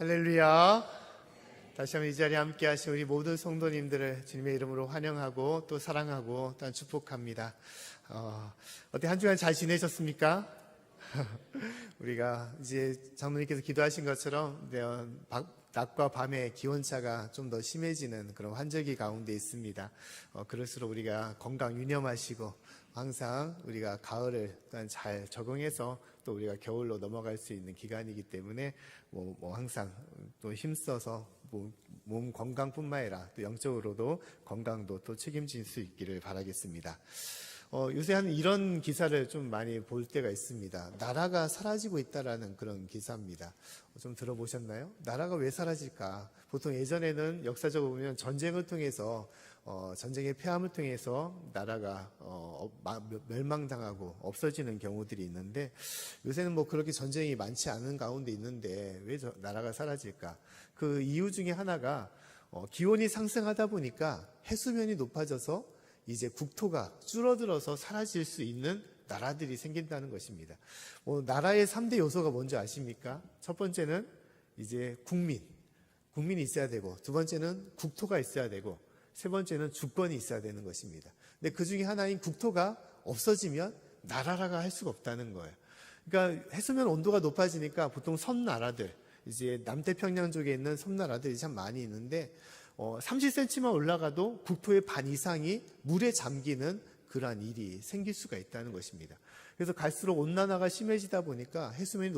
할렐루야. 다시 한번 이 자리에 함께 하신 우리 모든 성도님들을 주님의 이름으로 환영하고 또 사랑하고 또한 축복합니다. 어때 한 주간 잘 지내셨습니까? 우리가 이제 장로님께서 기도하신 것처럼 낮과 밤의 기온차가 좀 더 심해지는 그런 환절기 가운데 있습니다. 그럴수록 우리가 건강 유념하시고 항상 우리가 가을을 또한 잘 적응해서 또 우리가 겨울로 넘어갈 수 있는 기간이기 때문에 항상 또 힘써서 몸 건강뿐만 아니라 또 영적으로도 건강도 또 책임질 수 있기를 바라겠습니다. 요새 한 이런 기사를 좀 많이 볼 때가 있습니다. 나라가 사라지고 있다라는 그런 기사입니다. 좀 들어보셨나요? 나라가 왜 사라질까? 보통 예전에는 역사적으로 보면 전쟁을 통해서 전쟁의 패함을 통해서 나라가 멸망당하고 없어지는 경우들이 있는데 요새는 그렇게 전쟁이 많지 않은 가운데 있는데 왜 나라가 사라질까? 그 이유 중에 하나가 기온이 상승하다 보니까 해수면이 높아져서 이제 국토가 줄어들어서 사라질 수 있는 나라들이 생긴다는 것입니다. 나라의 3대 요소가 뭔지 아십니까? 첫 번째는 이제 국민이 있어야 되고, 두 번째는 국토가 있어야 되고, 세 번째는 주권이 있어야 되는 것입니다. 근데 그 중에 하나인 국토가 없어지면 나라라고 할 수가 없다는 거예요. 그러니까 해수면 온도가 높아지니까 보통 섬나라들, 이제 남태평양 쪽에 있는 섬나라들이 참 많이 있는데 30cm만 올라가도 국토의 반 이상이 물에 잠기는 그러한 일이 생길 수가 있다는 것입니다. 그래서 갈수록 온난화가 심해지다 보니까 해수면이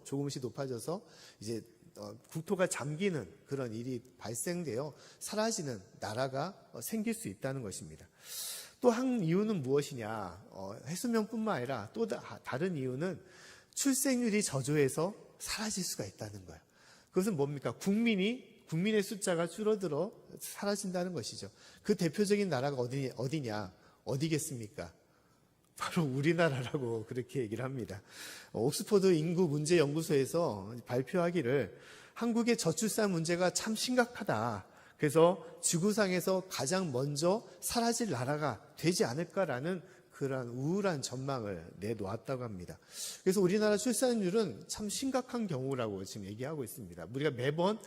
조금씩 높아져서 이제 국토가 잠기는 그런 일이 발생되어 사라지는 나라가 생길 수 있다는 것입니다. 또 한 이유는 무엇이냐? 해수면뿐만 아니라 또 다른 이유는 출생률이 저조해서 사라질 수가 있다는 거예요. 그것은 뭡니까? 국민의 숫자가 줄어들어 사라진다는 것이죠. 그 대표적인 나라가 어디냐? 어디겠습니까? 바로 우리나라라고 그렇게 얘기를 합니다. 옥스퍼드 인구문제연구소에서 발표하기를 한국의 저출산 문제가 참 심각하다. 그래서 지구상에서 가장 먼저 사라질 나라가 되지 않을까라는 그러한 우울한 전망을 내놓았다고 합니다. 그래서 우리나라 출산율은 참 심각한 경우라고 지금 얘기하고 있습니다. 우리가 매번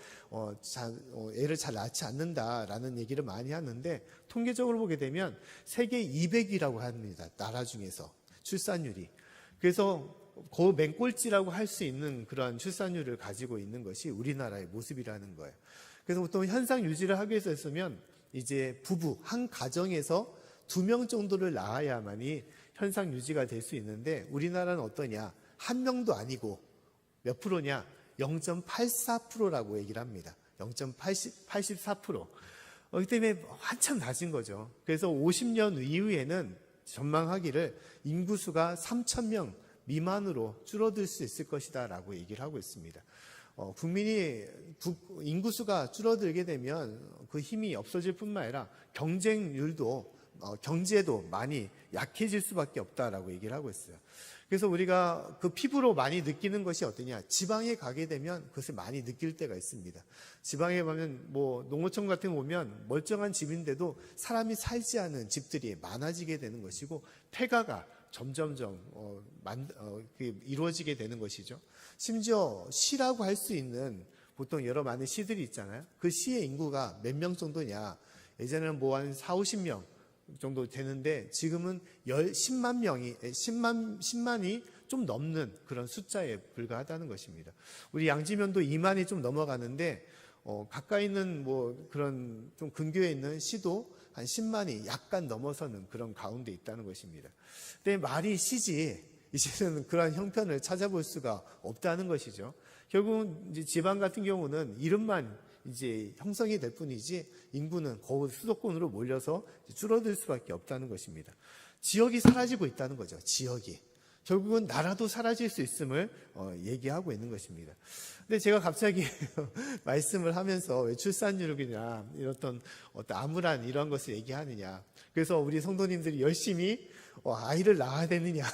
애를 잘 낳지 않는다라는 얘기를 많이 하는데 통계적으로 보게 되면 세계 200위라고 합니다. 나라 중에서 출산율이. 그래서 그 맨꼴찌라고 할 수 있는 그러한 출산율을 가지고 있는 것이 우리나라의 모습이라는 거예요. 그래서 보통 현상 유지를 하기 위해서 했으면 이제 부부 한 가정에서 2명 정도를 낳아야만이 현상 유지가 될 수 있는데 우리나라는 어떠냐? 1명도 아니고 몇 프로냐? 0.84%라고 얘기를 합니다. 0.84%. 그 때문에 한참 낮은 거죠. 그래서 50년 이후에는 전망하기를 인구수가 3,000명 미만으로 줄어들 수 있을 것이다 라고 얘기를 하고 있습니다. 인구수가 줄어들게 되면 그 힘이 없어질 뿐만 아니라 경제도 많이 약해질 수밖에 없다라고 얘기를 하고 있어요. 그래서 우리가 그 피부로 많이 느끼는 것이 어떠냐? 지방에 가게 되면 그것을 많이 느낄 때가 있습니다. 지방에 가면 농어촌 같은 거 보면 멀쩡한 집인데도 사람이 살지 않은 집들이 많아지게 되는 것이고 폐가가 점점점 이루어지게 되는 것이죠. 심지어 시라고 할 수 있는 보통 여러 많은 시들이 있잖아요. 그 시의 인구가 몇 명 정도냐? 예전에는 한 4, 50명 정도 되는데 지금은 10만이 좀 넘는 그런 숫자에 불과하다는 것입니다. 우리 양지면도 2만이 좀 넘어가는데 가까이 있는 그런 좀 근교에 있는 시도 한 10만이 약간 넘어서는 그런 가운데 있다는 것입니다. 근데 말이 시지 이제는 그러한 형편을 찾아볼 수가 없다는 것이죠. 결국은 이제 지방 같은 경우는 이름만 이제 형성이 될 뿐이지 인구는 거의 수도권으로 몰려서 줄어들 수밖에 없다는 것입니다. 지역이 사라지고 있다는 거죠. 지역이. 결국은 나라도 사라질 수 있음을 얘기하고 있는 것입니다. 근데 제가 갑자기 말씀을 하면서 왜 출산율이냐 어떤 암울한 이런 것을 얘기하느냐. 그래서 우리 성도님들이 열심히 아이를 낳아야 되느냐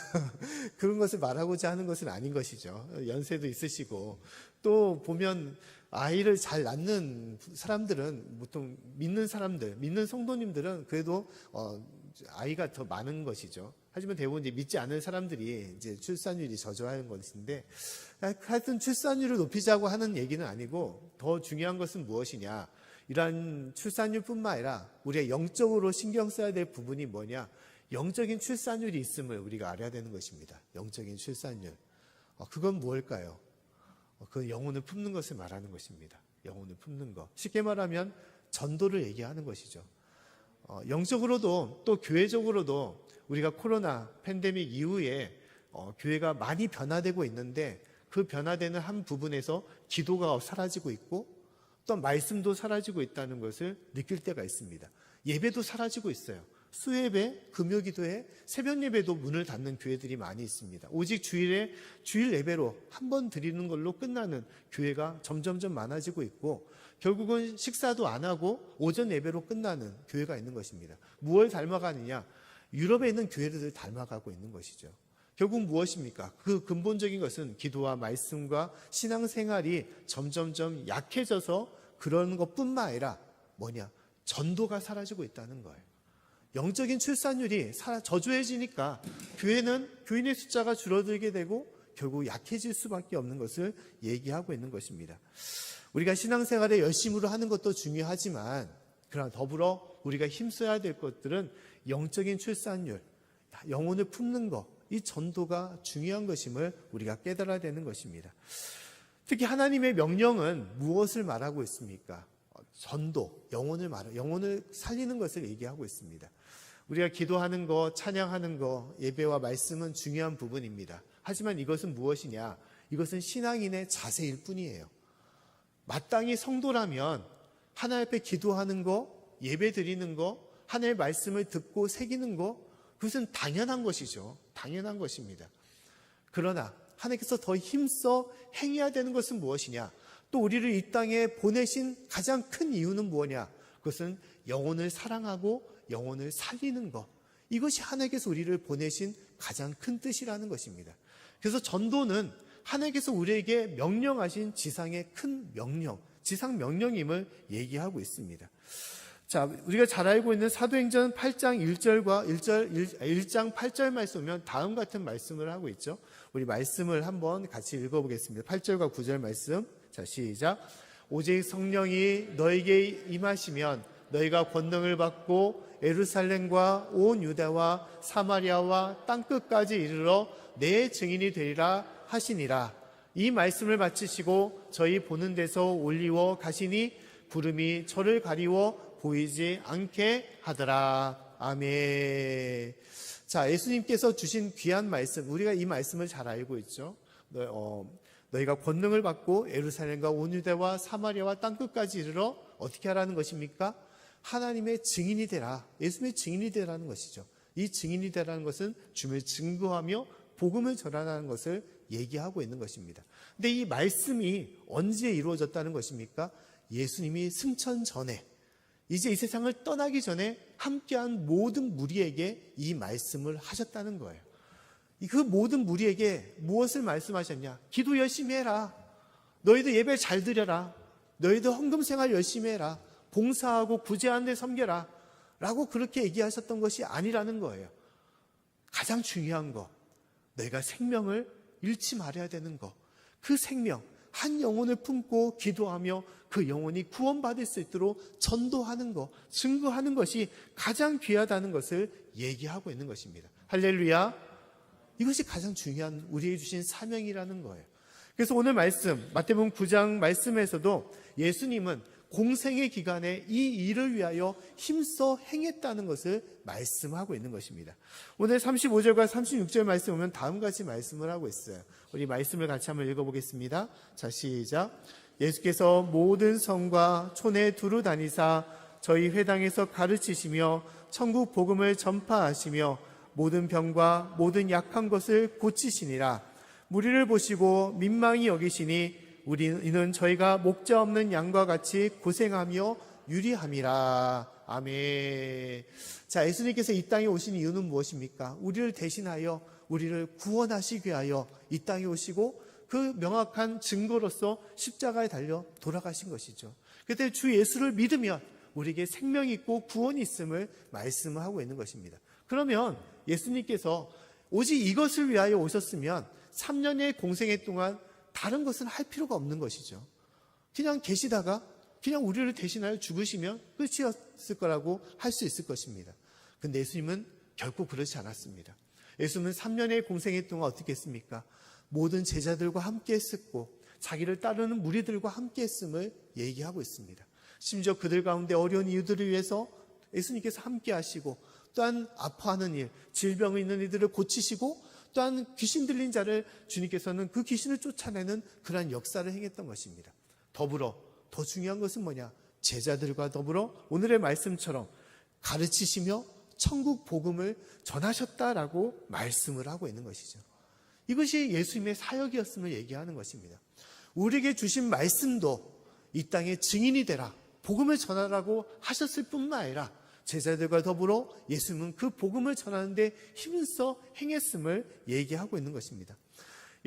그런 것을 말하고자 하는 것은 아닌 것이죠. 연세도 있으시고 또 보면 아이를 잘 낳는 사람들은 보통 믿는 성도님들은 그래도 아이가 더 많은 것이죠. 하지만 대부분 이제 믿지 않는 사람들이 이제 출산율이 저조한 것인데, 하여튼 출산율을 높이자고 하는 얘기는 아니고, 더 중요한 것은 무엇이냐? 이러한 출산율뿐만 아니라 우리가 영적으로 신경 써야 될 부분이 뭐냐? 영적인 출산율이 있음을 우리가 알아야 되는 것입니다. 영적인 출산율. 그건 무엇일까요? 그건 영혼을 품는 것을 말하는 것입니다. 영혼을 품는 것. 쉽게 말하면 전도를 얘기하는 것이죠. 영적으로도 또 교회적으로도 우리가 코로나 팬데믹 이후에 교회가 많이 변화되고 있는데, 그 변화되는 한 부분에서 기도가 사라지고 있고 또 말씀도 사라지고 있다는 것을 느낄 때가 있습니다. 예배도 사라지고 있어요. 수예배, 금요기도회, 새벽예배도 문을 닫는 교회들이 많이 있습니다. 오직 주일 예배로 한 번 드리는 걸로 끝나는 교회가 점점점 많아지고 있고, 결국은 식사도 안 하고 오전 예배로 끝나는 교회가 있는 것입니다. 무엇을 닮아가느냐? 유럽에 있는 교회들을 닮아가고 있는 것이죠. 결국 무엇입니까? 그 근본적인 것은 기도와 말씀과 신앙생활이 점점점 약해져서 그런 것뿐만 아니라 뭐냐? 전도가 사라지고 있다는 거예요. 영적인 출산율이 저조해지니까 교회는 교인의 숫자가 줄어들게 되고 결국 약해질 수밖에 없는 것을 얘기하고 있는 것입니다. 우리가 신앙생활에 열심으로 하는 것도 중요하지만, 그러나 더불어 우리가 힘써야 될 것들은 영적인 출산율, 영혼을 품는 것, 이 전도가 중요한 것임을 우리가 깨달아야 되는 것입니다. 특히 하나님의 명령은 무엇을 말하고 있습니까? 전도, 영혼을 살리는 것을 얘기하고 있습니다. 우리가 기도하는 것, 찬양하는 것, 예배와 말씀은 중요한 부분입니다. 하지만 이것은 무엇이냐? 이것은 신앙인의 자세일 뿐이에요. 마땅히 성도라면 하나님 앞에 기도하는 것, 예배 드리는 것, 하나님의 말씀을 듣고 새기는 것, 그것은 당연한 것이죠. 당연한 것입니다. 그러나 하나님께서 더 힘써 행해야 되는 것은 무엇이냐? 또 우리를 이 땅에 보내신 가장 큰 이유는 뭐냐? 그것은 영혼을 사랑하고 영혼을 살리는 것. 이것이 하나님께서 우리를 보내신 가장 큰 뜻이라는 것입니다. 그래서 전도는 하나님께서 우리에게 명령하신 지상의 큰 명령, 지상 명령임을 얘기하고 있습니다. 자, 우리가 잘 알고 있는 사도행전 8장 1절과 1장 8절 말씀 보면 다음 같은 말씀을 하고 있죠. 우리 말씀을 한번 같이 읽어보겠습니다. 8절과 9절 말씀. 자, 시작. 오직 성령이 너에게 임하시면 너희가 권능을 받고 예루살렘과 온 유다와 사마리아와 땅끝까지 이르러 내 증인이 되리라 하시니라. 이 말씀을 마치시고 저희 보는 데서 올리워 가시니 구름이 저를 가리워 보이지 않게 하더라. 아멘. 자, 예수님께서 주신 귀한 말씀, 우리가 이 말씀을 잘 알고 있죠. 너희가 권능을 받고 예루살렘과 온 유다와 사마리아와 땅끝까지 이르러 어떻게 하라는 것입니까? 하나님의 증인이 되라. 예수님의 증인이 되라는 것이죠. 이 증인이 되라는 것은 주님을 증거하며 복음을 전하라는 것을 얘기하고 있는 것입니다. 근데 이 말씀이 언제 이루어졌다는 것입니까? 예수님이 승천 전에, 이제 이 세상을 떠나기 전에 함께한 모든 무리에게 이 말씀을 하셨다는 거예요. 그 모든 무리에게 무엇을 말씀하셨냐? 기도 열심히 해라. 너희도 예배 잘 드려라. 너희도 헌금 생활 열심히 해라. 봉사하고 구제하는 데 섬겨라. 라고 그렇게 얘기하셨던 것이 아니라는 거예요. 가장 중요한 거, 너희가 생명을 잃지 말아야 되는 거. 그 생명, 한 영혼을 품고 기도하며 그 영혼이 구원받을 수 있도록 전도하는 것, 증거하는 것이 가장 귀하다는 것을 얘기하고 있는 것입니다. 할렐루야. 이것이 가장 중요한 우리에게 주신 사명이라는 거예요. 그래서 오늘 말씀, 마태복음 9장 말씀에서도 예수님은 공생의 기간에 이 일을 위하여 힘써 행했다는 것을 말씀하고 있는 것입니다. 오늘 35절과 36절 말씀 보면 다음 같이 말씀을 하고 있어요. 우리 말씀을 같이 한번 읽어보겠습니다. 자, 시작. 예수께서 모든 성과 촌에 두루 다니사 저희 회당에서 가르치시며 천국 복음을 전파하시며 모든 병과 모든 약한 것을 고치시니라. 무리를 보시고 민망히 여기시니 이는 저희가 목자 없는 양과 같이 고생하며 유리함이라. 아멘. 자, 예수님께서 이 땅에 오신 이유는 무엇입니까? 우리를 대신하여 우리를 구원하시기 위하여 이 땅에 오시고 그 명확한 증거로서 십자가에 달려 돌아가신 것이죠. 그때 주 예수를 믿으면 우리에게 생명이 있고 구원이 있음을 말씀을 하고 있는 것입니다. 그러면 예수님께서 오직 이것을 위하여 오셨으면 3년의 공생애 동안 다른 것은 할 필요가 없는 것이죠. 그냥 계시다가 그냥 우리를 대신하여 죽으시면 끝이었을 거라고 할 수 있을 것입니다. 근데 예수님은 결코 그렇지 않았습니다. 예수님은 3년의 공생애 동안 어떻게 했습니까? 모든 제자들과 함께 했었고 자기를 따르는 무리들과 함께 했음을 얘기하고 있습니다. 심지어 그들 가운데 어려운 이들을 위해서 예수님께서 함께 하시고 또한 아파하는 일, 질병이 있는 이들을 고치시고 또한 귀신 들린 자를 주님께서는 그 귀신을 쫓아내는 그러한 역사를 행했던 것입니다. 더불어 더 중요한 것은 뭐냐? 제자들과 더불어 오늘의 말씀처럼 가르치시며 천국 복음을 전하셨다라고 말씀을 하고 있는 것이죠. 이것이 예수님의 사역이었음을 얘기하는 것입니다. 우리에게 주신 말씀도 이 땅의 증인이 되라, 복음을 전하라고 하셨을 뿐만 아니라 제자들과 더불어 예수님은 그 복음을 전하는데 힘써 행했음을 얘기하고 있는 것입니다.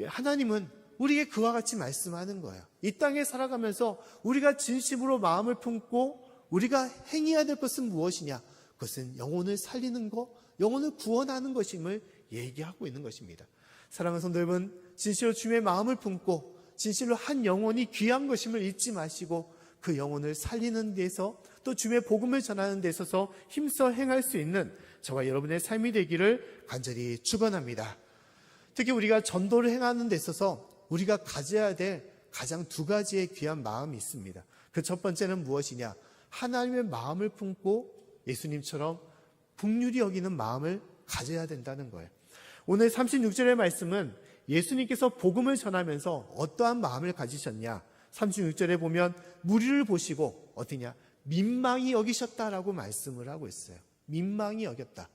하나님은 우리에게 그와 같이 말씀하는 거예요. 이 땅에 살아가면서 우리가 진심으로 마음을 품고 우리가 행해야 될 것은 무엇이냐? 그것은 영혼을 살리는 것, 영혼을 구원하는 것임을 얘기하고 있는 것입니다. 사랑하는 성도 여러분, 진실로 주님의 마음을 품고 진실로 한 영혼이 귀한 것임을 잊지 마시고 그 영혼을 살리는 데서 또 주님의 복음을 전하는 데 있어서 힘써 행할 수 있는 저와 여러분의 삶이 되기를 간절히 축원합니다. 특히 우리가 전도를 행하는 데 있어서 우리가 가져야 될 가장 두 가지의 귀한 마음이 있습니다. 그 첫 번째는 무엇이냐? 하나님의 마음을 품고 예수님처럼 긍휼히 여기는 마음을 가져야 된다는 거예요. 오늘 36절의 말씀은 예수님께서 복음을 전하면서 어떠한 마음을 가지셨냐? 36절에 보면 무리를 보시고 어떠냐? 민망히 여기셨다라고 말씀을 하고 있어요. 민망히 여겼다.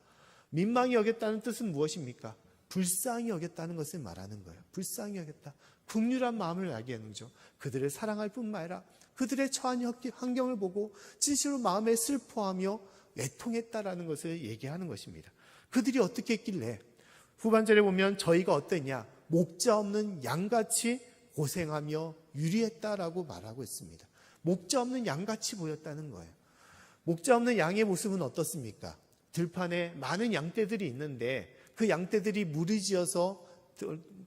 민망히 여겼다는 뜻은 무엇입니까? 불쌍히 여겼다는 것을 말하는 거예요. 불쌍히 여겼다. 긍휼한 마음을 알게 하는 거죠. 그들을 사랑할 뿐만 아니라 그들의 처한 환경을 보고 진실로 마음에 슬퍼하며 애통했다라는 것을 얘기하는 것입니다. 그들이 어떻게 했길래 후반절에 보면 저희가 어땠냐? 목자 없는 양같이 고생하며 유리했다라고 말하고 있습니다. 목자 없는 양같이 보였다는 거예요. 목자 없는 양의 모습은 어떻습니까? 들판에 많은 양떼들이 있는데 그 양떼들이 무리지어서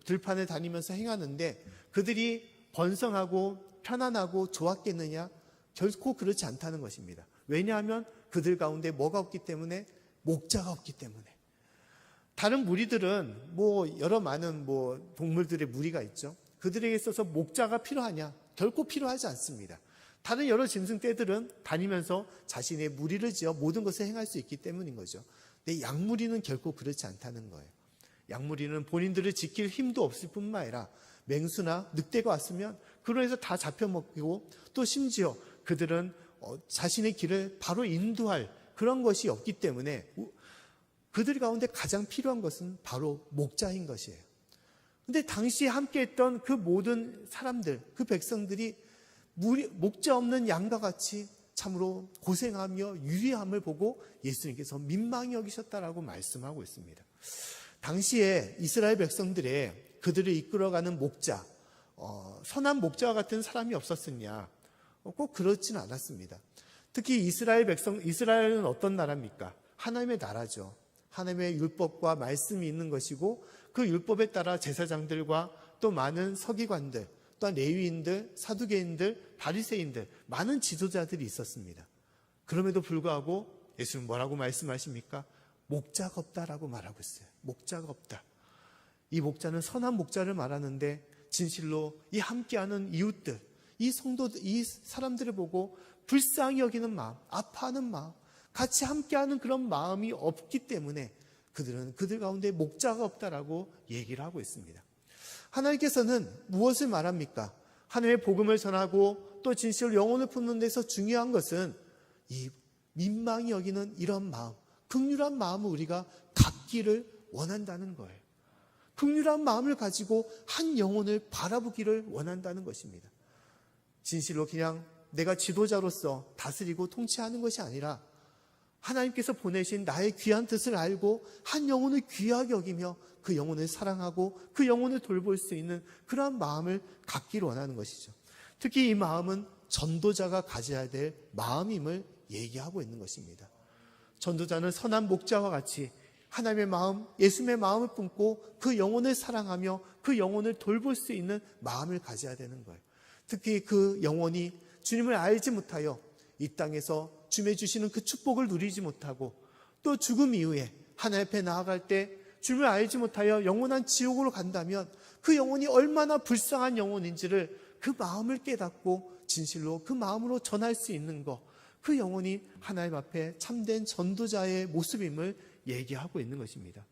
들판을 다니면서 행하는데 그들이 번성하고 편안하고 좋았겠느냐? 결코 그렇지 않다는 것입니다. 왜냐하면 그들 가운데 뭐가 없기 때문에? 목자가 없기 때문에. 다른 무리들은 여러 많은 동물들의 무리가 있죠. 그들에게 있어서 목자가 필요하냐? 결코 필요하지 않습니다. 다른 여러 짐승떼들은 다니면서 자신의 무리를 지어 모든 것을 행할 수 있기 때문인 거죠. 근데 양무리는 결코 그렇지 않다는 거예요. 양무리는 본인들을 지킬 힘도 없을 뿐만 아니라 맹수나 늑대가 왔으면 그로 해서 다 잡혀먹고 또 심지어 그들은 자신의 길을 바로 인도할 그런 것이 없기 때문에 그들 가운데 가장 필요한 것은 바로 목자인 것이에요. 근데 당시에 함께했던 그 모든 사람들, 그 백성들이 목자 없는 양과 같이 참으로 고생하며 유리함을 보고 예수님께서 민망히 여기셨다라고 말씀하고 있습니다. 당시에 이스라엘 백성들의 그들을 이끌어가는 목자, 선한 목자와 같은 사람이 없었느냐? 꼭 그렇지는 않았습니다. 특히 이스라엘은 어떤 나라입니까? 하나님의 나라죠. 하나님의 율법과 말씀이 있는 것이고 그 율법에 따라 제사장들과 또 많은 서기관들, 또한 레위인들, 사두개인들, 바리새인들, 많은 지도자들이 있었습니다. 그럼에도 불구하고 예수는 뭐라고 말씀하십니까? 목자가 없다라고 말하고 있어요. 목자가 없다. 이 목자는 선한 목자를 말하는데 진실로 이 함께하는 이웃들, 이 성도들, 이 사람들을 보고 불쌍히 여기는 마음, 아파하는 마음, 같이 함께하는 그런 마음이 없기 때문에 그들은 그들 가운데 목자가 없다라고 얘기를 하고 있습니다. 하나님께서는 무엇을 말합니까? 하나님의 복음을 전하고 또 진실로 영혼을 품는 데서 중요한 것은 이 민망히 여기는 이런 마음, 긍휼한 마음을 우리가 갖기를 원한다는 거예요. 긍휼한 마음을 가지고 한 영혼을 바라보기를 원한다는 것입니다. 진실로 그냥 내가 지도자로서 다스리고 통치하는 것이 아니라 하나님께서 보내신 나의 귀한 뜻을 알고 한 영혼을 귀하게 여기며 그 영혼을 사랑하고 그 영혼을 돌볼 수 있는 그러한 마음을 갖기를 원하는 것이죠. 특히 이 마음은 전도자가 가져야 될 마음임을 얘기하고 있는 것입니다. 전도자는 선한 목자와 같이 하나님의 마음, 예수님의 마음을 품고 그 영혼을 사랑하며 그 영혼을 돌볼 수 있는 마음을 가져야 되는 거예요. 특히 그 영혼이 주님을 알지 못하여 이 땅에서 주님의 주시는 그 축복을 누리지 못하고 또 죽음 이후에 하나님 앞에 나아갈 때 주님을 알지 못하여 영원한 지옥으로 간다면 그 영혼이 얼마나 불쌍한 영혼인지를 그 마음을 깨닫고 진실로 그 마음으로 전할 수 있는 것, 그 영혼이 하나님 앞에 참된 전도자의 모습임을 얘기하고 있는 것입니다.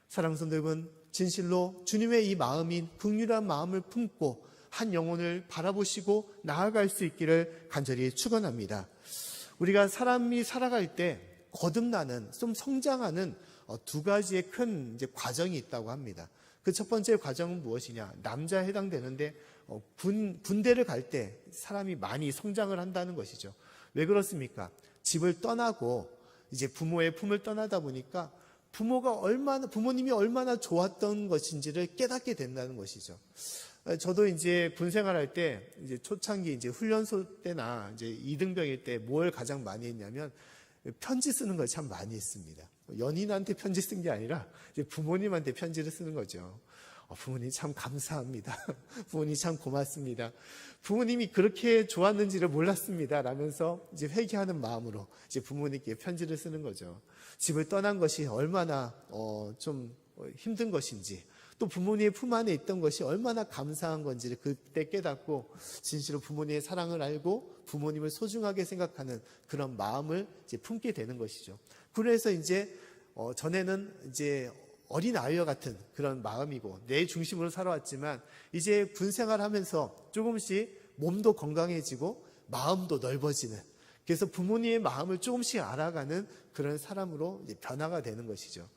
사랑하는 성도 여러분, 진실로 주님의 이 마음인 긍휼한 마음을 품고 한 영혼을 바라보시고 나아갈 수 있기를 간절히 축원합니다. 우리가 사람이 살아갈 때 거듭나는, 좀 성장하는 두 가지의 큰 과정이 있다고 합니다. 그 첫 번째 과정은 무엇이냐? 남자에 해당되는데 군대를 갈 때 사람이 많이 성장을 한다는 것이죠. 왜 그렇습니까? 집을 떠나고 이제 부모의 품을 떠나다 보니까 부모님이 얼마나 좋았던 것인지를 깨닫게 된다는 것이죠. 저도 이제 군 생활할 때 이제 초창기 이제 훈련소 때나 이제 이등병일 때 뭘 가장 많이 했냐면 편지 쓰는 걸 참 많이 했습니다. 연인한테 편지 쓴 게 아니라 이제 부모님한테 편지를 쓰는 거죠. 부모님 참 감사합니다. 부모님 참 고맙습니다. 부모님이 그렇게 좋았는지를 몰랐습니다. 라면서 이제 회개하는 마음으로 이제 부모님께 편지를 쓰는 거죠. 집을 떠난 것이 얼마나 좀 힘든 것인지, 또 부모님의 품 안에 있던 것이 얼마나 감사한 건지를 그때 깨닫고 진실로 부모님의 사랑을 알고 부모님을 소중하게 생각하는 그런 마음을 이제 품게 되는 것이죠. 그래서 이제 전에는 이제 어린 아이와 같은 그런 마음이고 내 중심으로 살아왔지만 이제 군 생활하면서 조금씩 몸도 건강해지고 마음도 넓어지는, 그래서 부모님의 마음을 조금씩 알아가는 그런 사람으로 이제 변화가 되는 것이죠.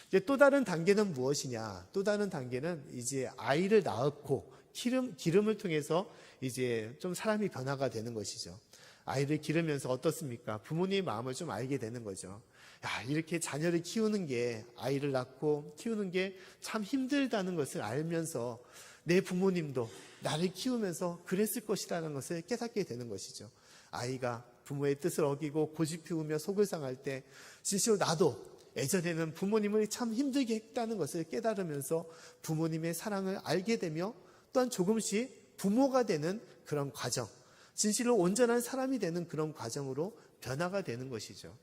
이제 또 다른 단계는 무엇이냐? 또 다른 단계는 이제 아이를 낳고 기름을 통해서 이제 좀 사람이 변화가 되는 것이죠. 아이를 기르면서 어떻습니까? 부모님의 마음을 좀 알게 되는 거죠. 야, 이렇게 자녀를 키우는 게, 아이를 낳고 키우는 게 참 힘들다는 것을 알면서 내 부모님도 나를 키우면서 그랬을 것이라는 것을 깨닫게 되는 것이죠. 아이가 부모의 뜻을 어기고 고집 피우며 속을 상할 때 진실로 나도 예전에는 부모님을 참 힘들게 했다는 것을 깨달으면서 부모님의 사랑을 알게 되며 또한 조금씩 부모가 되는 그런 과정, 진실로 온전한 사람이 되는 그런 과정으로 변화가 되는 것이죠.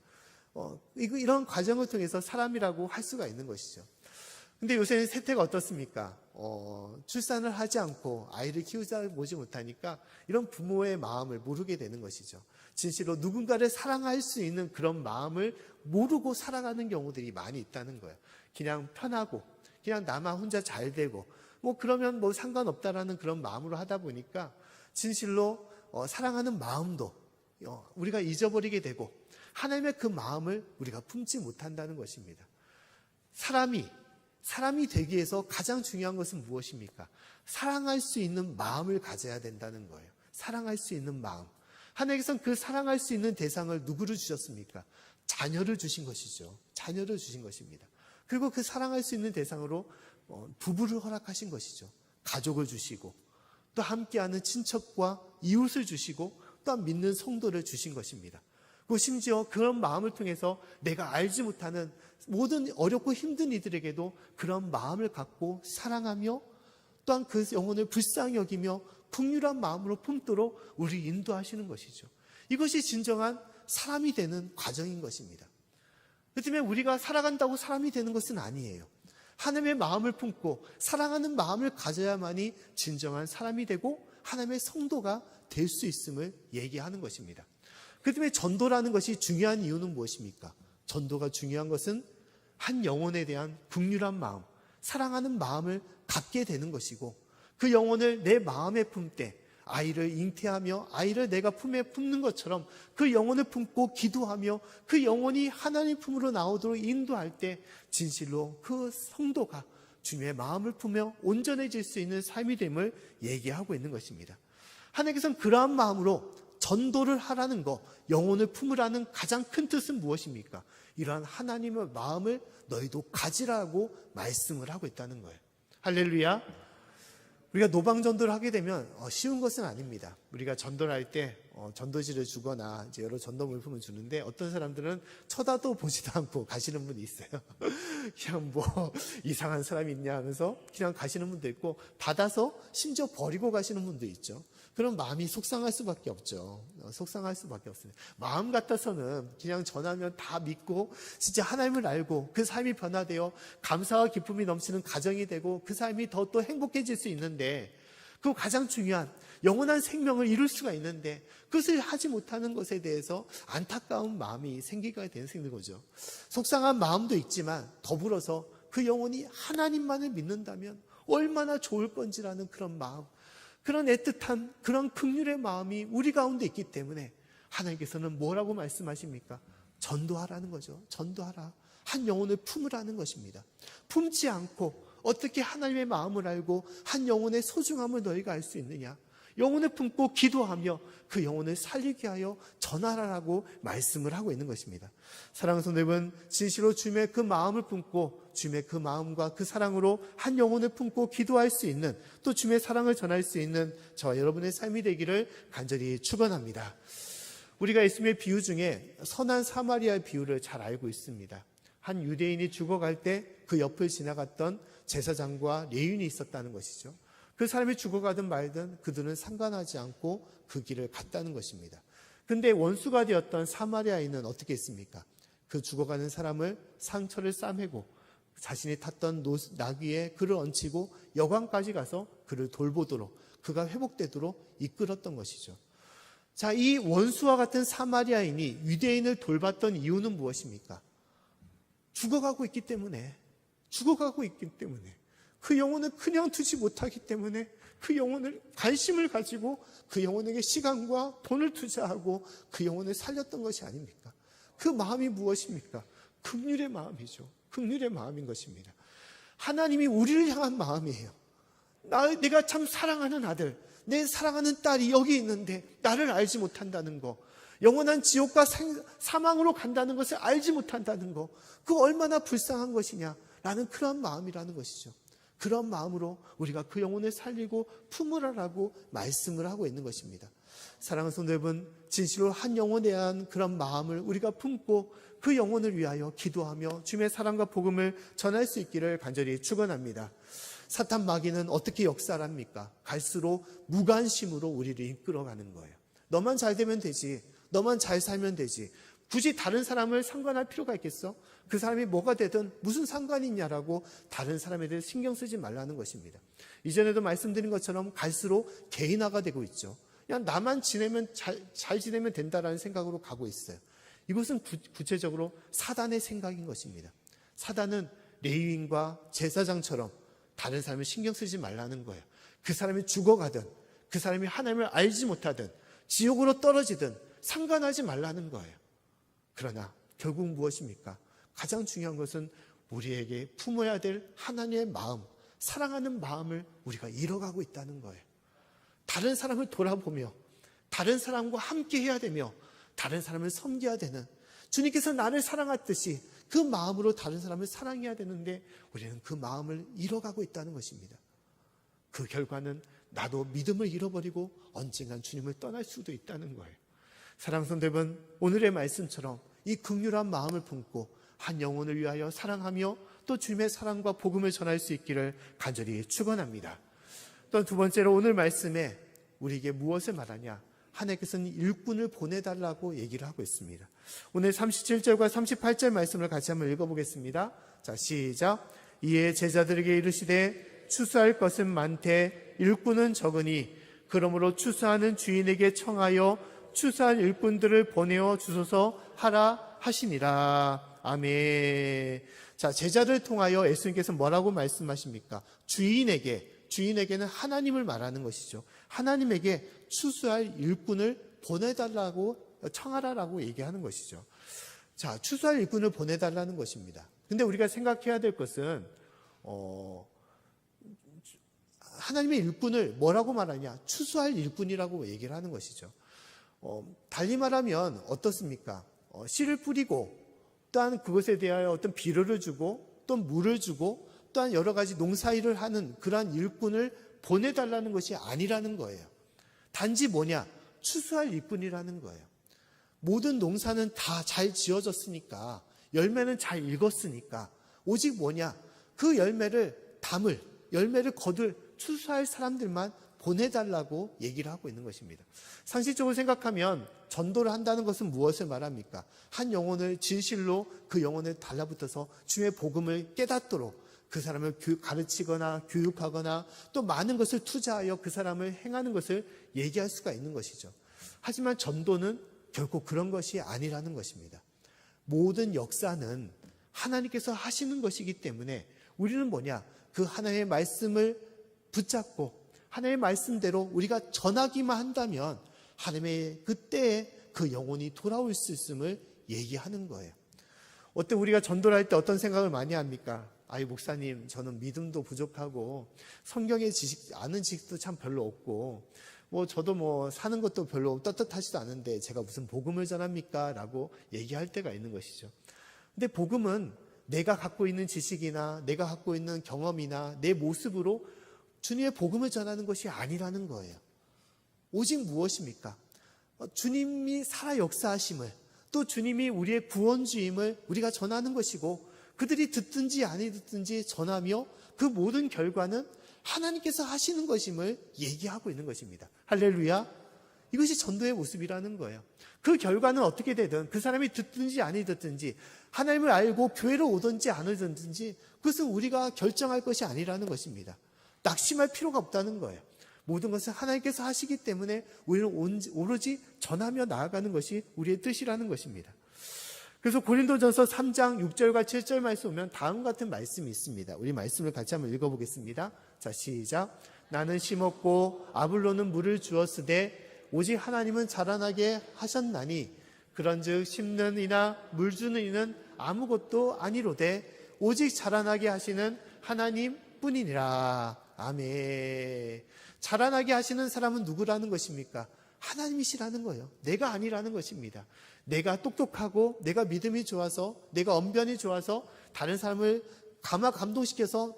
이런 과정을 통해서 사람이라고 할 수가 있는 것이죠. 근데 요새는 세태가 어떻습니까? 출산을 하지 않고 아이를 키우지 못하니까 이런 부모의 마음을 모르게 되는 것이죠. 진실로 누군가를 사랑할 수 있는 그런 마음을 모르고 살아가는 경우들이 많이 있다는 거예요. 그냥 편하고 그냥 나만 혼자 잘 되고 그러면 상관없다라는 그런 마음으로 하다 보니까 진실로 사랑하는 마음도 우리가 잊어버리게 되고 하나님의 그 마음을 우리가 품지 못한다는 것입니다. 사람이 되기 위해서 가장 중요한 것은 무엇입니까? 사랑할 수 있는 마음을 가져야 된다는 거예요. 사랑할 수 있는 마음. 하나님께서는 그 사랑할 수 있는 대상을 누구를 주셨습니까? 자녀를 주신 것이죠. 자녀를 주신 것입니다. 그리고 그 사랑할 수 있는 대상으로 부부를 허락하신 것이죠. 가족을 주시고 또 함께하는 친척과 이웃을 주시고 또한 믿는 성도를 주신 것입니다. 그리고 심지어 그런 마음을 통해서 내가 알지 못하는 모든 어렵고 힘든 이들에게도 그런 마음을 갖고 사랑하며 또한 그 영혼을 불쌍히 여기며 긍휼한 마음으로 품도록 우리 인도하시는 것이죠. 이것이 진정한 사람이 되는 과정인 것입니다. 그 때문에 우리가 살아간다고 사람이 되는 것은 아니에요. 하나님의 마음을 품고 사랑하는 마음을 가져야만이 진정한 사람이 되고 하나님의 성도가 될 수 있음을 얘기하는 것입니다. 그 때문에 전도라는 것이 중요한 이유는 무엇입니까? 전도가 중요한 것은 한 영혼에 대한 긍휼한 마음, 사랑하는 마음을 갖게 되는 것이고 그 영혼을 내 마음에 품되 아이를 잉태하며 아이를 내가 품에 품는 것처럼 그 영혼을 품고 기도하며 그 영혼이 하나님 품으로 나오도록 인도할 때 진실로 그 성도가 주님의 마음을 품며 온전해질 수 있는 삶이 됨을 얘기하고 있는 것입니다. 하나님께서는 그러한 마음으로 전도를 하라는 것, 영혼을 품으라는 가장 큰 뜻은 무엇입니까? 이러한 하나님의 마음을 너희도 가지라고 말씀을 하고 있다는 거예요. 할렐루야. 우리가 노방전도를 하게 되면 쉬운 것은 아닙니다. 우리가 전도를 때 전도지를 주거나 이제 여러 전도 물품을 주는데 어떤 사람들은 쳐다도 보지도 않고 가시는 분이 있어요. 그냥 뭐 이상한 사람이 있냐 하면서 그냥 가시는 분도 있고, 받아서 심지어 버리고 가시는 분도 있죠. 그런 마음이 속상할 수밖에 없죠. 속상할 수밖에 없습니다. 마음 같아서는 그냥 전하면 다 믿고 진짜 하나님을 알고 그 삶이 변화되어 감사와 기쁨이 넘치는 가정이 되고 그 삶이 더 또 행복해질 수 있는데, 그 가장 중요한 영원한 생명을 이룰 수가 있는데 그것을 하지 못하는 것에 대해서 안타까운 마음이 생기게 되는 거죠. 속상한 마음도 있지만 더불어서 그 영혼이 하나님만을 믿는다면 얼마나 좋을 건지라는 그런 마음, 그런 애틋한 그런 긍휼의 마음이 우리 가운데 있기 때문에 하나님께서는 뭐라고 말씀하십니까? 전도하라는 거죠. 전도하라. 한 영혼을 품으라는 것입니다. 품지 않고 어떻게 하나님의 마음을 알고 한 영혼의 소중함을 너희가 알 수 있느냐? 영혼을 품고 기도하며 그 영혼을 살리게 하여 전하라라고 말씀을 하고 있는 것입니다. 사랑하는 성도 여러분, 진실로 주님의 그 마음을 품고 주님의 그 마음과 그 사랑으로 한 영혼을 품고 기도할 수 있는, 또 주님의 사랑을 전할 수 있는 저와 여러분의 삶이 되기를 간절히 축원합니다. 우리가 예수님의 비유 중에 선한 사마리아의 비유를 잘 알고 있습니다. 한 유대인이 죽어갈 때 그 옆을 지나갔던 제사장과 레위인이 있었다는 것이죠. 그 사람이 죽어가든 말든 그들은 상관하지 않고 그 길을 갔다는 것입니다. 그런데 원수가 되었던 사마리아인은 어떻게 했습니까? 그 죽어가는 사람을 상처를 싸매고 자신이 탔던 나귀에 그를 얹히고 여관까지 가서 그를 돌보도록, 그가 회복되도록 이끌었던 것이죠. 자, 이 원수와 같은 사마리아인이 유대인을 돌봤던 이유는 무엇입니까? 죽어가고 있기 때문에 그 영혼을 그냥 두지 못하기 때문에 그 영혼을 관심을 가지고 그 영혼에게 시간과 돈을 투자하고 그 영혼을 살렸던 것이 아닙니까? 그 마음이 무엇입니까? 긍휼의 마음이죠. 긍휼의 마음인 것입니다. 하나님이 우리를 향한 마음이에요. 내가 참 사랑하는 아들, 내 사랑하는 딸이 여기 있는데 나를 알지 못한다는 거, 영원한 지옥과 사망으로 간다는 것을 알지 못한다는 거, 그거 얼마나 불쌍한 것이냐라는 그런 마음이라는 것이죠. 그런 마음으로 우리가 그 영혼을 살리고 품으라라고 말씀을 하고 있는 것입니다. 사랑하는 성도 여러분, 진실로 한 영혼에 대한 그런 마음을 우리가 품고 그 영혼을 위하여 기도하며 주님의 사랑과 복음을 전할 수 있기를 간절히 축원합니다. 사탄 마귀는 어떻게 역사를 합니까? 갈수록 무관심으로 우리를 이끌어가는 거예요. 너만 잘 되면 되지, 너만 잘 살면 되지, 굳이 다른 사람을 상관할 필요가 있겠어? 그 사람이 뭐가 되든 무슨 상관이 있냐라고 다른 사람에 대해 신경 쓰지 말라는 것입니다. 이전에도 말씀드린 것처럼 갈수록 개인화가 되고 있죠. 그냥 나만 잘 지내면 된다라는 생각으로 가고 있어요. 이것은 구체적으로 사단의 생각인 것입니다. 사단은 레위인과 제사장처럼 다른 사람을 신경 쓰지 말라는 거예요. 그 사람이 죽어가든 그 사람이 하나님을 알지 못하든 지옥으로 떨어지든 상관하지 말라는 거예요. 그러나 결국 무엇입니까? 가장 중요한 것은 우리에게 품어야 될 하나님의 마음, 사랑하는 마음을 우리가 잃어가고 있다는 거예요. 다른 사람을 돌아보며 다른 사람과 함께 해야 되며 다른 사람을 섬겨야 되는, 주님께서 나를 사랑하듯이 그 마음으로 다른 사람을 사랑해야 되는데 우리는 그 마음을 잃어가고 있다는 것입니다. 그 결과는 나도 믿음을 잃어버리고 언젠간 주님을 떠날 수도 있다는 거예요. 사랑하는 성도 여러분, 오늘의 말씀처럼 이 긍휼한 마음을 품고 한 영혼을 위하여 사랑하며 또 주님의 사랑과 복음을 전할 수 있기를 간절히 축원합니다. 또 두 번째로 오늘 말씀에 우리에게 무엇을 말하냐? 하나님께서는 일꾼을 보내달라고 얘기를 하고 있습니다. 오늘 37절과 38절 말씀을 같이 한번 읽어보겠습니다. 자, 시작. 이에 제자들에게 이르시되 추수할 것은 많되 일꾼은 적으니 그러므로 추수하는 주인에게 청하여 추수할 일꾼들을 보내어 주소서 하라 하시니라. 아멘. 자, 제자를 통하여 예수님께서 뭐라고 말씀하십니까? 주인에게는 하나님을 말하는 것이죠. 하나님에게 추수할 일꾼을 보내달라고 청하라라고 얘기하는 것이죠. 자, 추수할 일꾼을 보내달라는 것입니다. 근데 우리가 생각해야 될 것은 하나님의 일꾼을 뭐라고 말하냐? 추수할 일꾼이라고 얘기를 하는 것이죠. 달리 말하면 어떻습니까? 씨를 뿌리고 또한 그것에 대하여 어떤 비료를 주고 또 물을 주고 또한 여러 가지 농사일을 하는 그러한 일꾼을 보내달라는 것이 아니라는 거예요. 단지 뭐냐? 추수할 일뿐이라는 거예요. 모든 농사는 다 잘 지어졌으니까, 열매는 잘 익었으니까, 오직 뭐냐? 그 열매를 열매를 거둘 추수할 사람들만 보내달라고 얘기를 하고 있는 것입니다. 상식적으로 생각하면 전도를 한다는 것은 무엇을 말합니까? 한 영혼을 진실로 그 영혼에 달라붙어서 주의 복음을 깨닫도록 그 사람을 가르치거나 교육하거나 또 많은 것을 투자하여 그 사람을 행하는 것을 얘기할 수가 있는 것이죠. 하지만 전도는 결코 그런 것이 아니라는 것입니다. 모든 역사는 하나님께서 하시는 것이기 때문에 우리는 뭐냐? 그 하나님의 말씀을 붙잡고 하나님의 말씀대로 우리가 전하기만 한다면 하나님의 그때에 그 영혼이 돌아올 수 있음을 얘기하는 거예요. 어때 우리가 전도를 할 때 어떤 생각을 많이 합니까? 아이 목사님, 저는 믿음도 부족하고 성경의 아는 지식도 참 별로 없고 저도 사는 것도 별로 떳떳하지도 않은데 제가 무슨 복음을 전합니까? 라고 얘기할 때가 있는 것이죠. 근데 복음은 내가 갖고 있는 지식이나 내가 갖고 있는 경험이나 내 모습으로 주님의 복음을 전하는 것이 아니라는 거예요. 오직 무엇입니까? 주님이 살아 역사하심을, 또 주님이 우리의 구원주임을 우리가 전하는 것이고, 그들이 듣든지 아니 듣든지 전하며 그 모든 결과는 하나님께서 하시는 것임을 얘기하고 있는 것입니다. 할렐루야. 이것이 전도의 모습이라는 거예요. 그 결과는 어떻게 되든 그 사람이 듣든지 아니 듣든지 하나님을 알고 교회로 오든지 안 오든지 그것은 우리가 결정할 것이 아니라는 것입니다. 낙심할 필요가 없다는 거예요. 모든 것은 하나님께서 하시기 때문에 우리는 오로지 전하며 나아가는 것이 우리의 뜻이라는 것입니다. 그래서 고린도전서 3장 6절과 7절 말씀 보면 다음 같은 말씀이 있습니다. 우리 말씀을 같이 한번 읽어보겠습니다. 자, 시작. 나는 심었고 아볼로는 물을 주었으되 오직 하나님은 자라나게 하셨나니 그런즉 심는 이나 물 주는 이는 아무것도 아니로되 오직 자라나게 하시는 하나님 뿐이니라. 아멘. 자라나게 하시는 사람은 누구라는 것입니까? 하나님이시라는 거예요. 내가 아니라는 것입니다. 내가 똑똑하고 내가 믿음이 좋아서 내가 언변이 좋아서 다른 사람을 감동시켜서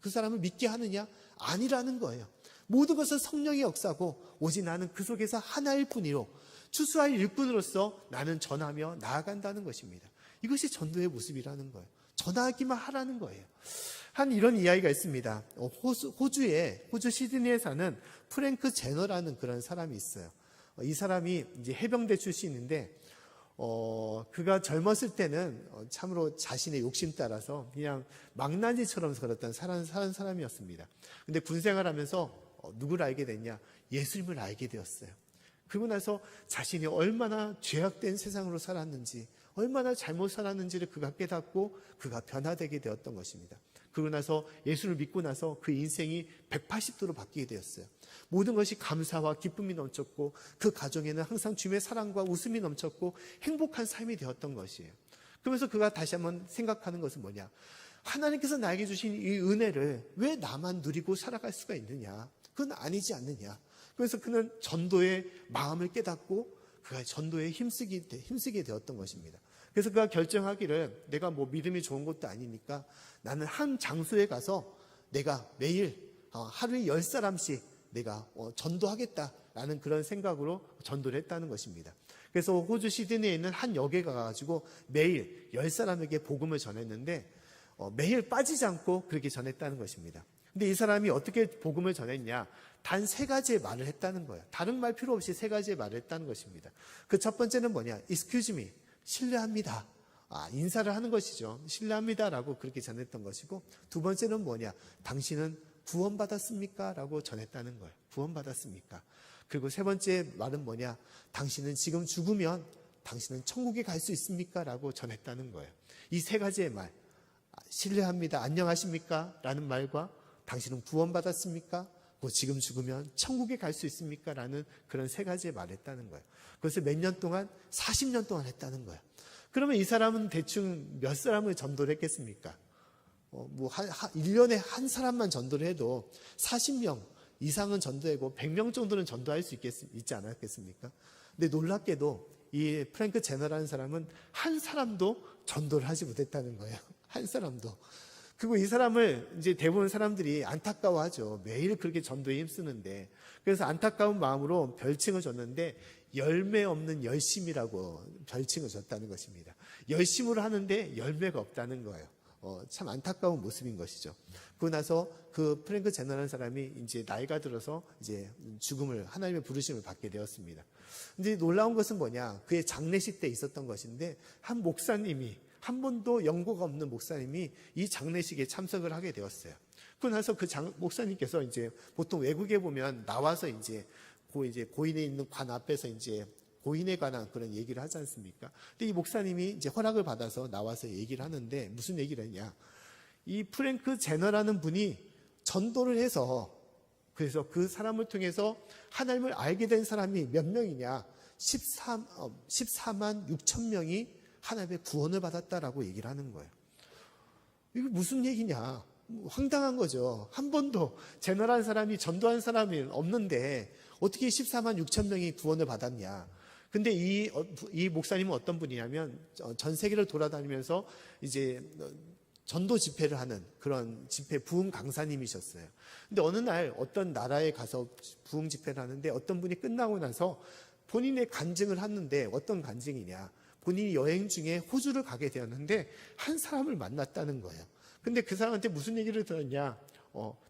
그 사람을 믿게 하느냐? 아니라는 거예요. 모든 것은 성령의 역사고 오직 나는 그 속에서 하나일 뿐이로 추수할 일꾼으로서 나는 전하며 나아간다는 것입니다. 이것이 전도의 모습이라는 거예요. 전하기만 하라는 거예요. 한 이런 이야기가 있습니다. 호주 시드니에 사는 프랭크 제너라는 그런 사람이 있어요. 이 사람이 이제 해병대 출신인데, 그가 젊었을 때는 참으로 자신의 욕심 따라서 그냥 망나니처럼 살았던 사는 사람이었습니다. 근데 군 생활하면서 누구를 알게 됐냐? 예수님을 알게 되었어요. 그러고 나서 자신이 얼마나 죄악된 세상으로 살았는지, 얼마나 잘못 살았는지를 그가 깨닫고 그가 변화되게 되었던 것입니다. 그러고 나서 예수를 믿고 나서 그 인생이 180도로 바뀌게 되었어요. 모든 것이 감사와 기쁨이 넘쳤고 그 가정에는 항상 주님의 사랑과 웃음이 넘쳤고 행복한 삶이 되었던 것이에요. 그러면서 그가 다시 한번 생각하는 것은 뭐냐? 하나님께서 나에게 주신 이 은혜를 왜 나만 누리고 살아갈 수가 있느냐? 그건 아니지 않느냐? 그래서 그는 전도의 마음을 깨닫고 그가 전도에 힘쓰게 되었던 것입니다. 그래서 그가 결정하기를 내가 믿음이 좋은 것도 아니니까 나는 한 장소에 가서 내가 매일 하루에 10사람씩 내가 전도하겠다라는 그런 생각으로 전도를 했다는 것입니다. 그래서 호주 시드니에 있는 한 역에 가가지고 매일 10사람에게 복음을 전했는데 매일 빠지지 않고 그렇게 전했다는 것입니다. 근데 이 사람이 어떻게 복음을 전했냐? 단 3가지의 말을 했다는 거예요. 다른 말 필요 없이 3가지의 말을 했다는 것입니다. 그 첫 번째는 뭐냐? Excuse me. 신뢰합니다. 인사를 하는 것이죠. 신뢰합니다라고 그렇게 전했던 것이고, 두 번째는 뭐냐? 당신은 구원받았습니까? 라고 전했다는 거예요. 구원받았습니까? 그리고 세 번째 말은 뭐냐? 당신은 지금 죽으면 당신은 천국에 갈 수 있습니까? 라고 전했다는 거예요. 이 3가지의 말, 신뢰합니다. 안녕하십니까? 라는 말과 당신은 구원받았습니까? 지금 죽으면 천국에 갈 수 있습니까? 라는 그런 3가지의 말을 했다는 거예요. 그것을 몇 년 동안? 40년 동안 했다는 거예요. 그러면 이 사람은 대충 몇 사람을 전도를 했겠습니까? 1년에 한 사람만 전도를 해도 40명 이상은 전도하고 100명 정도는 전도할 수 있지 않았겠습니까? 근데 놀랍게도 이 프랭크 제너라는 사람은 한 사람도 전도를 하지 못했다는 거예요. 한 사람도. 그리고 이 사람을 이제 대부분 사람들이 안타까워하죠. 매일 그렇게 전도에 힘쓰는데. 그래서 안타까운 마음으로 별칭을 줬는데 열매 없는 열심이라고 별칭을 줬다는 것입니다. 열심으로 하는데 열매가 없다는 거예요. 참 안타까운 모습인 것이죠. 그러고 나서 그 프랭크 제너라는 사람이 이제 나이가 들어서 이제 죽음을, 하나님의 부르심을 받게 되었습니다. 근데 놀라운 것은 뭐냐? 그의 장례식 때 있었던 것인데 한 목사님이, 한 번도 연고가 없는 목사님이 이 장례식에 참석을 하게 되었어요. 그러고 나서 그 목사님께서 이제 보통 외국에 보면 나와서 이제 고인에 있는 관 앞에서 이제 고인에 관한 그런 얘기를 하지 않습니까? 근데 이 목사님이 이제 허락을 받아서 나와서 얘기를 하는데 무슨 얘기를 했냐? 이 프랭크 제너라는 분이 전도를 해서, 그래서 그 사람을 통해서 하나님을 알게 된 사람이 몇 명이냐? 14만 6천 명이 하나님의 구원을 받았다라고 얘기를 하는 거예요. 이게 무슨 얘기냐? 황당한 거죠. 한 번도 제너라는 사람이, 전도한 사람이 없는데 어떻게 14만 6천 명이 구원을 받았냐? 근데 이 목사님은 어떤 분이냐면 전 세계를 돌아다니면서 이제 전도 집회를 하는 그런 집회 부흥 강사님이셨어요. 근데 어느 날 어떤 나라에 가서 부흥 집회를 하는데 어떤 분이 끝나고 나서 본인의 간증을 하는데, 어떤 간증이냐? 본인이 여행 중에 호주를 가게 되었는데 한 사람을 만났다는 거예요. 근데 그 사람한테 무슨 얘기를 들었냐?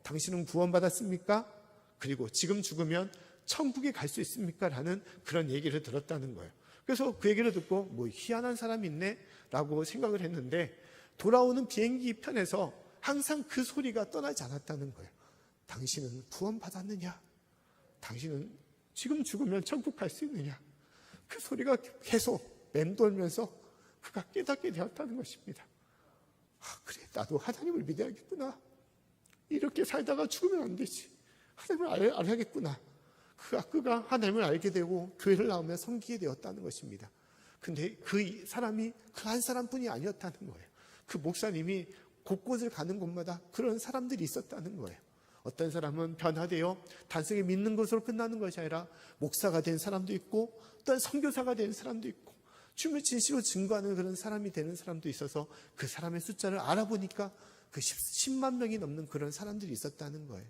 당신은 구원받았습니까? 그리고 지금 죽으면 천국에 갈 수 있습니까? 라는 그런 얘기를 들었다는 거예요. 그래서 그 얘기를 듣고 뭐 희한한 사람이 있네? 라고 생각을 했는데 돌아오는 비행기 편에서 항상 그 소리가 떠나지 않았다는 거예요. 당신은 구원받았느냐? 당신은 지금 죽으면 천국 갈 수 있느냐? 그 소리가 계속 맴돌면서 그가 깨닫게 되었다는 것입니다. 그래, 나도 하나님을 믿어야겠구나. 이렇게 살다가 죽으면 안 되지. 하나님을 알아야겠구나. 그가 하나님을 알게 되고 교회를 나오며 섬기게 되었다는 것입니다. 근데 그 사람이 그 한 사람뿐이 아니었다는 거예요. 그 목사님이 곳곳을 가는 곳마다 그런 사람들이 있었다는 거예요. 어떤 사람은 변화되어 단순히 믿는 것으로 끝나는 것이 아니라 목사가 된 사람도 있고, 또한 선교사가 된 사람도 있고, 주님을 진실로 증거하는 그런 사람이 되는 사람도 있어서 그 사람의 숫자를 알아보니까 그 10만 명이 넘는 그런 사람들이 있었다는 거예요.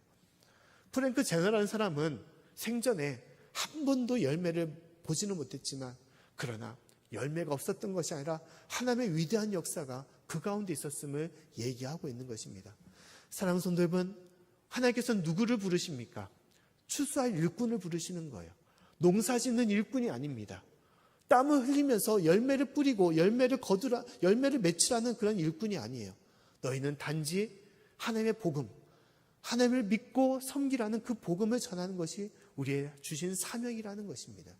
프랭크 제너라는 사람은 생전에 한 번도 열매를 보지는 못했지만, 그러나 열매가 없었던 것이 아니라 하나님의 위대한 역사가 그 가운데 있었음을 얘기하고 있는 것입니다. 사랑하는 성도 여러분, 하나님께서는 누구를 부르십니까? 추수할 일꾼을 부르시는 거예요. 농사 짓는 일꾼이 아닙니다. 땀을 흘리면서 열매를 뿌리고 열매를 맺으라는 그런 일꾼이 아니에요. 너희는 단지 하나님의 복음, 하나님을 믿고 섬기라는 그 복음을 전하는 것이 우리의 주신 사명이라는 것입니다.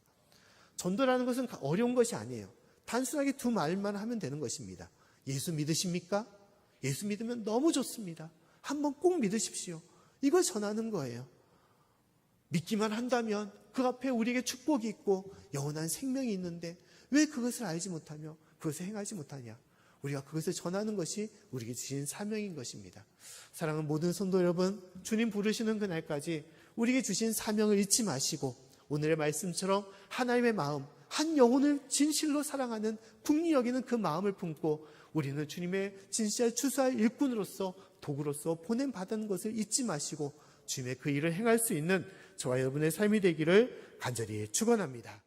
전도라는 것은 어려운 것이 아니에요. 단순하게 두 말만 하면 되는 것입니다. 예수 믿으십니까? 예수 믿으면 너무 좋습니다. 한번 꼭 믿으십시오. 이걸 전하는 거예요. 믿기만 한다면 그 앞에 우리에게 축복이 있고 영원한 생명이 있는데 왜 그것을 알지 못하며 그것을 행하지 못하냐? 우리가 그것을 전하는 것이 우리에게 주신 사명인 것입니다. 사랑하는 모든 성도 여러분, 주님 부르시는 그날까지 우리에게 주신 사명을 잊지 마시고 오늘의 말씀처럼 하나님의 마음, 한 영혼을 진실로 사랑하는 긍휼히 여기는 그 마음을 품고 우리는 주님의 진실을 추수할 일꾼으로서 도구로서 보냄받은 것을 잊지 마시고 주님의 그 일을 행할 수 있는 저와 여러분의 삶이 되기를 간절히 축원합니다.